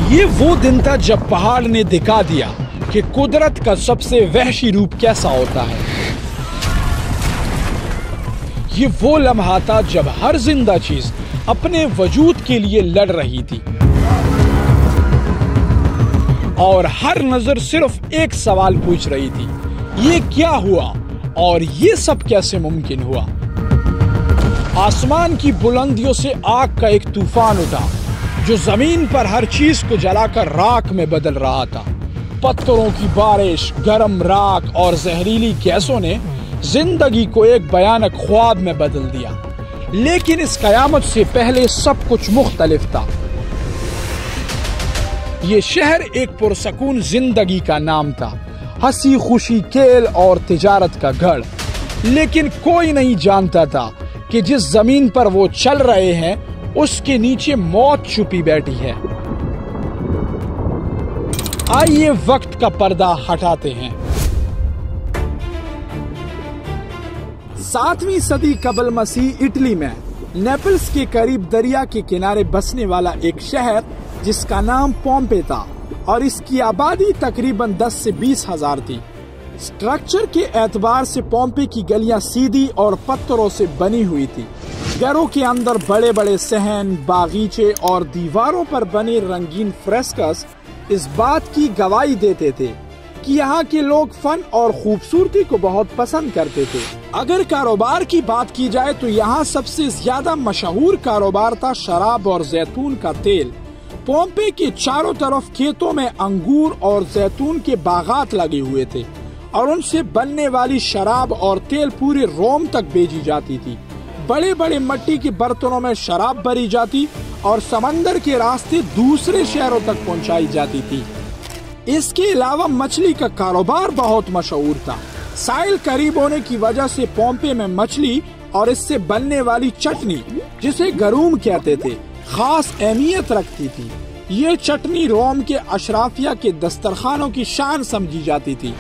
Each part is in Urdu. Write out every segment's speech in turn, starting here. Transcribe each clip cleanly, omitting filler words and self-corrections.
یہ وہ دن تھا جب پہاڑ نے دکھا دیا کہ قدرت کا سب سے وحشی روپ کیسا ہوتا ہے۔ یہ وہ لمحہ تھا جب ہر زندہ چیز اپنے وجود کے لیے لڑ رہی تھی اور ہر نظر صرف ایک سوال پوچھ رہی تھی، یہ کیا ہوا اور یہ سب کیسے ممکن ہوا؟ آسمان کی بلندیوں سے آگ کا ایک طوفان اٹھا جو زمین پر ہر چیز کو جلا کر راکھ میں بدل رہا تھا۔ پتھروں کی بارش، گرم راکھ اور زہریلی گیسوں نے زندگی کو ایک بھیانک خواب میں بدل دیا، لیکن اس قیامت سے پہلے سب کچھ مختلف تھا۔ یہ شہر ایک پرسکون زندگی کا نام تھا، ہنسی خوشی کھیل اور تجارت کا گھر، لیکن کوئی نہیں جانتا تھا کہ جس زمین پر وہ چل رہے ہیں اس کے نیچے موت چھپی بیٹھی ہے۔ آئیے وقت کا پردہ ہٹاتے ہیں۔ 7ویں صدی قبل مسیح اٹلی میں نیپلس کے قریب دریا کے کنارے بسنے والا ایک شہر جس کا نام پومپے تھا اور اس کی آبادی تقریباً 10 سے 20 ہزار تھی۔ سٹرکچر کے اعتبار سے پومپے کی گلیاں سیدھی اور پتھروں سے بنی ہوئی تھی۔ گھروں کے اندر بڑے بڑے صحن، باغیچے اور دیواروں پر بنے رنگین فریسکس اس بات کی گواہی دیتے تھے کہ یہاں کے لوگ فن اور خوبصورتی کو بہت پسند کرتے تھے۔ اگر کاروبار کی بات کی جائے تو یہاں سب سے زیادہ مشہور کاروبار تھا شراب اور زیتون کا تیل۔ پومپے کے چاروں طرف کھیتوں میں انگور اور زیتون کے باغات لگے ہوئے تھے اور ان سے بننے والی شراب اور تیل پورے روم تک بھیجی جاتی تھی۔ بڑے بڑے مٹی کے برتنوں میں شراب بھری جاتی اور سمندر کے راستے دوسرے شہروں تک پہنچائی جاتی تھی۔ اس کے علاوہ مچھلی کا کاروبار بہت مشہور تھا۔ ساحل قریب ہونے کی وجہ سے پومپے میں مچھلی اور اس سے بننے والی چٹنی، جسے گروم کہتے تھے، خاص اہمیت رکھتی تھی۔ یہ چٹنی روم کے اشرافیہ کے دسترخوانوں کی شان سمجھی جاتی تھی۔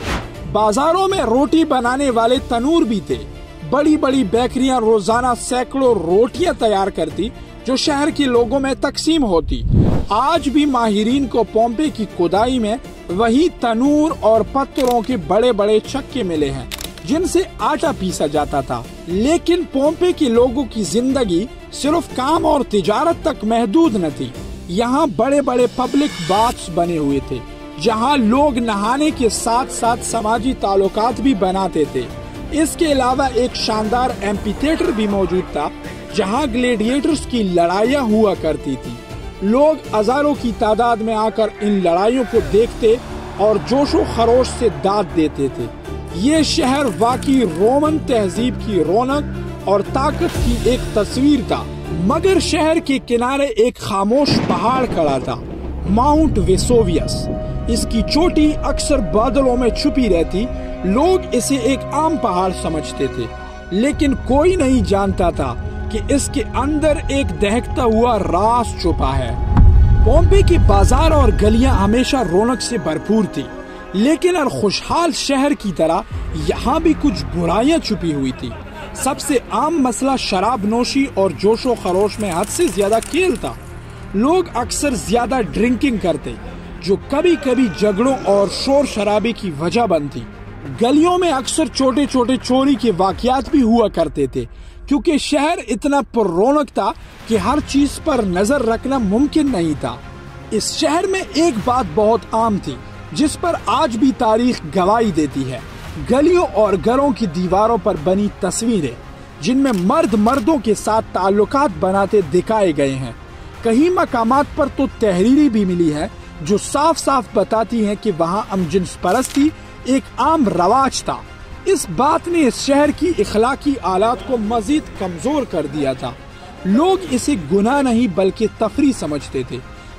بازاروں میں روٹی بنانے والے تنور بھی تھے۔ بڑی بڑی بیکریاں روزانہ سینکڑوں روٹیاں تیار کرتی جو شہر کے لوگوں میں تقسیم ہوتی۔ آج بھی ماہرین کو پومپے کی کھدائی میں وہی تنور اور پتھروں کے بڑے بڑے چکے ملے ہیں جن سے آٹا پیسا جاتا تھا۔ لیکن پومپے کے لوگوں کی زندگی صرف کام اور تجارت تک محدود نہ تھی۔ یہاں بڑے بڑے پبلک باتھس بنے ہوئے تھے جہاں لوگ نہانے کے ساتھ ساتھ سماجی تعلقات بھی بناتے تھے۔ اس کے علاوہ ایک شاندار ایمپی تھیٹر بھی موجود تھا جہاں گلیڈیٹرز کی لڑائیاں ہوا کرتی تھی۔ لوگ ہزاروں کی تعداد میں آ کر ان لڑائیوں کو دیکھتے اور جوش و خروش سے داد دیتے تھے۔ یہ شہر واقعی رومن تہذیب کی رونق اور طاقت کی ایک تصویر تھا، مگر شہر کے کنارے ایک خاموش پہاڑ کھڑا تھا، ماؤنٹ ویسوویس۔ اس کی چوٹی اکثر بادلوں میں چھپی رہتی، لوگ اسے ایک عام پہاڑ سمجھتے تھے، لیکن کوئی نہیں جانتا تھا کہ اس کے اندر ایک دہکتا ہوا راز چھپا ہے۔ پومپے کے بازار اور گلیاں ہمیشہ رونق سے بھرپور تھی، لیکن ہر خوشحال شہر کی طرح یہاں بھی کچھ برائیاں چھپی ہوئی تھی۔ سب سے عام مسئلہ شراب نوشی اور جوش و خروش میں حد سے زیادہ کھیل تھا۔ لوگ اکثر زیادہ ڈرنکنگ کرتے جو کبھی کبھی جھگڑوں اور شور شرابے کی وجہ بنتی۔ گلیوں میں اکثر چھوٹے چھوٹے چوری کے واقعات بھی ہوا کرتے تھے کیونکہ شہر اتنا پر رونق تھا کہ ہر چیز پر نظر رکھنا ممکن نہیں تھا۔ اس شہر میں ایک بات بہت عام تھی جس پر آج بھی تاریخ گواہی دیتی ہے۔ گلیوں اور گھروں کی دیواروں پر بنی تصویریں جن میں مرد مردوں کے ساتھ تعلقات بناتے دکھائے گئے ہیں۔ کئی مقامات پر تو تحریری بھی ملی ہے جو صاف صاف بتاتی ہیں کہ وہاں ہم جنس پرستی ایک عام رواج تھا۔ اس بات نے اس شہر کی اخلاقی آلات کو مزید کمزور کر دیا تھا۔ لوگ اسے گناہ نہیں بلکہ تفریح سمجھتے تھے،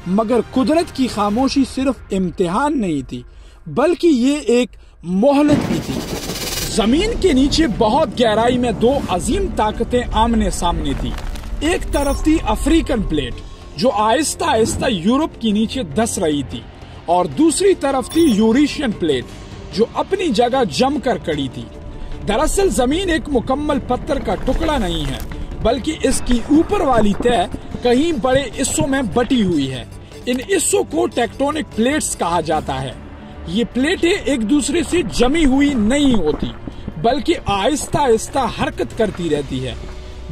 مگر قدرت کی خاموشی صرف امتحان نہیں تھی بلکہ یہ ایک مہلت بھی تھی۔ زمین کے نیچے بہت گہرائی میں دو عظیم طاقتیں آمنے سامنے تھی۔ ایک طرف تھی افریقن پلیٹ جو آہستہ آہستہ یورپ کے نیچے دس رہی تھی، اور دوسری طرف تھی یوریشین پلیٹ جو اپنی جگہ جم کر کڑی تھی۔ دراصل زمین ایک مکمل پتھر کا ٹکڑا نہیں ہے بلکہ اس کی اوپر والی تہہ کئی بڑے حصوں میں بٹی ہوئی ہے۔ ان حصوں کو ٹیکٹونک پلیٹس کہا جاتا ہے۔ یہ پلیٹیں ایک دوسرے سے جمی ہوئی نہیں ہوتی بلکہ آہستہ آہستہ حرکت کرتی رہتی ہے،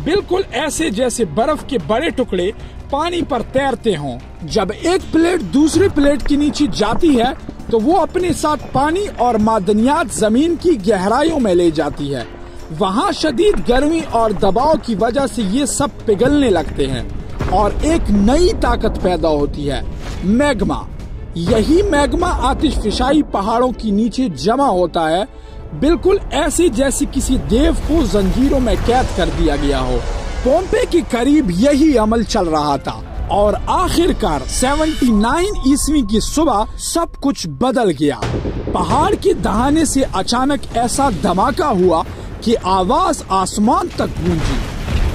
بالکل ایسے جیسے برف کے بڑے ٹکڑے پانی پر تیرتے ہوں۔ جب ایک پلیٹ دوسری پلیٹ کے نیچے جاتی ہے تو وہ اپنے ساتھ پانی اور معدنیات زمین کی گہرائیوں میں لے جاتی ہے۔ وہاں شدید گرمی اور دباؤ کی وجہ سے یہ سب پگھلنے لگتے ہیں اور ایک نئی طاقت پیدا ہوتی ہے، میگما۔ یہی میگما آتش فشائی پہاڑوں کے نیچے جمع ہوتا ہے، بالکل ایسے جیسے کسی دیو کو زنجیروں میں قید کر دیا گیا ہو۔ پومپے کے قریب یہی عمل چل رہا تھا اور آخر کار 79 عیسوی کی صبح سب کچھ بدل گیا۔ پہاڑ کے دہانے سے اچانک ایسا دھماکہ ہوا کہ آواز آسمان تک گونجی۔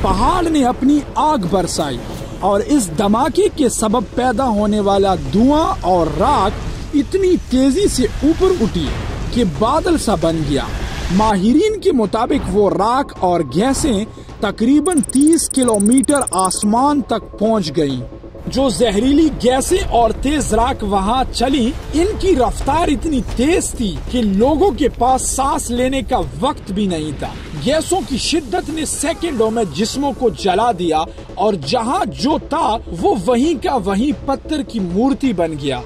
پہاڑ نے اپنی آگ برسائی اور اس دھماکے کے سبب پیدا ہونے والا دھواں اور راکھ اتنی تیزی سے اوپر اٹھی کہ بادل سا بن گیا۔ ماہرین کے مطابق وہ راکھ اور گیسیں تقریباً 30 کلومیٹر آسمان تک پہنچ گئیں۔ جو زہریلی گیسیں اور تیز راکھ وہاں چلی، ان کی رفتار اتنی تیز تھی کہ لوگوں کے پاس سانس لینے کا وقت بھی نہیں تھا۔ گیسوں کی شدت نے سیکنڈوں میں جسموں کو جلا دیا اور جہاں جو تھا وہ وہیں کا وہیں پتھر کی مورتی بن گیا۔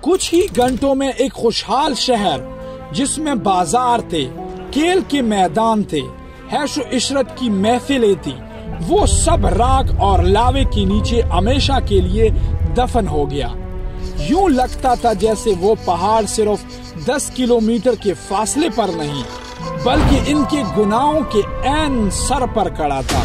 کچھ ہی گھنٹوں میں ایک خوشحال شہر جس میں بازار تھے، کھیل کے میدان تھے، عیش و عشرت کی محفلیں تھی، وہ سب راکھ اور لاوے کے نیچے ہمیشہ کے لیے دفن ہو گیا۔ یوں لگتا تھا جیسے وہ پہاڑ صرف 10 کلومیٹر کے فاصلے پر نہیں بلکہ ان کے گناہوں کے عین سر پر کھڑا تھا۔